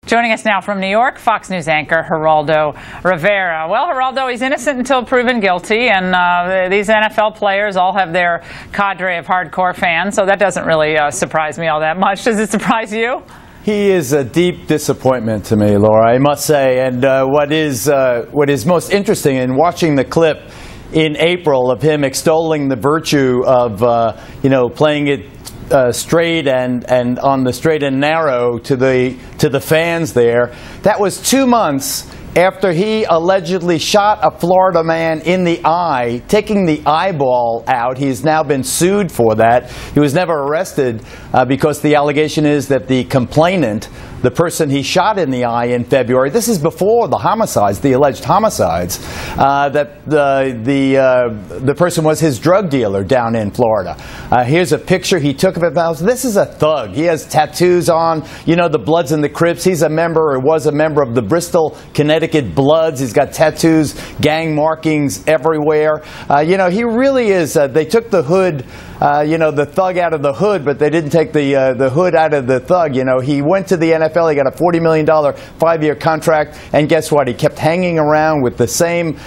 Joining us now from New York, Fox News anchor Geraldo Rivera. Well, Geraldo, he's innocent until proven guilty, and these NFL players all have their cadre of hardcore fans, so that doesn't really surprise me all that much. Does it surprise you? He is a deep disappointment to me, Laura, I must say. And what is most interesting in watching the clip in April of him extolling the virtue of playing it straight and on the straight and narrow to the fans there. That was 2 months after he allegedly shot a Florida man in the eye, taking the eyeball out. He's now been sued for that. He was never arrested because the allegation is that the complainant, the person he shot in the eye in February, this is before the homicides, the alleged homicides, that the person was his drug dealer down in Florida. Here's a picture he took of it. This is a thug. He has tattoos on, the Bloods and the Crips. He's a member, or was a member of the Bristol, Connecticut Bloods. He's got tattoos, gang markings everywhere. He really is, they took the hood, the thug out of the hood, but they didn't take the hood out of the thug. He went to the NFL, he got a $40 million 5-year contract, and guess what? He kept hanging around with the same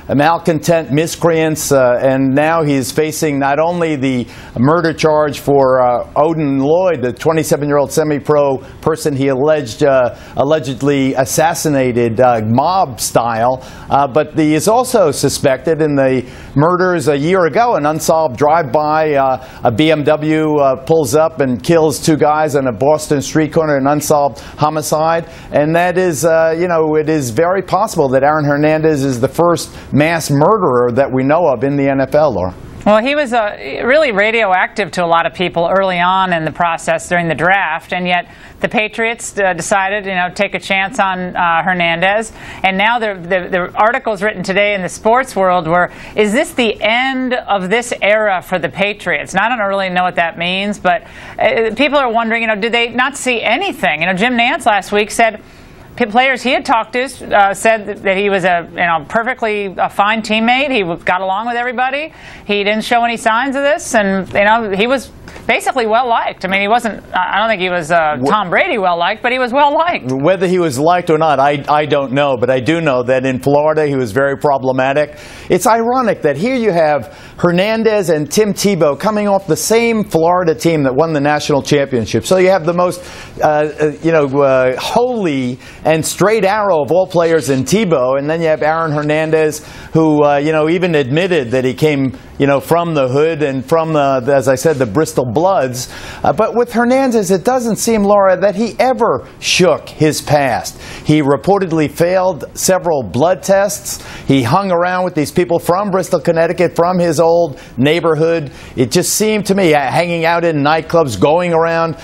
malcontent miscreants, and now he's facing not only the murder charge for Odin Lloyd, the 27-year-old semi-pro person he allegedly assassinated mob style, but he is also suspected in the murders a year ago. An unsolved drive-by, a BMW pulls up and kills 2 guys on a Boston street corner, an unsolved homicide. And that is, it is very possible that Aaron Hernandez is the first mass murderer that we know of in the NFL, Laura. Well, he was really radioactive to a lot of people early on in the process during the draft, and yet the Patriots decided, take a chance on Hernandez. And now the articles written today in the sports world were, is this the end of this era for the Patriots? Now, I don't really know what that means, but people are wondering, did they not see anything? Jim Nantz last week said players he had talked to said that he was a perfectly fine teammate. He got along with everybody. He didn't show any signs of this, and he was basically well liked. I mean, he wasn't. I don't think he was Tom Brady well liked, but he was well liked. Whether he was liked or not, I don't know. But I do know that in Florida he was very problematic. It's ironic that here you have Hernandez and Tim Tebow coming off the same Florida team that won the national championship. So you have the most holy and straight arrow of all players in Tebow, and then you have Aaron Hernandez, who even admitted that he came from the hood and from as I said, the Bristol Bloods. But with Hernandez, it doesn't seem, Laura, that he ever shook his past. He reportedly failed several blood tests. He hung around with these people from Bristol, Connecticut, from his old neighborhood. It just seemed to me, hanging out in nightclubs, going around,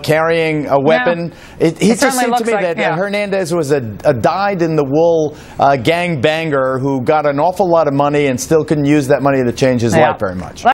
carrying a weapon. Yeah. It just seemed to me that Hernandez was a dyed-in-the-wool gang banger who got an awful lot of money and still couldn't use that money to change his life very much.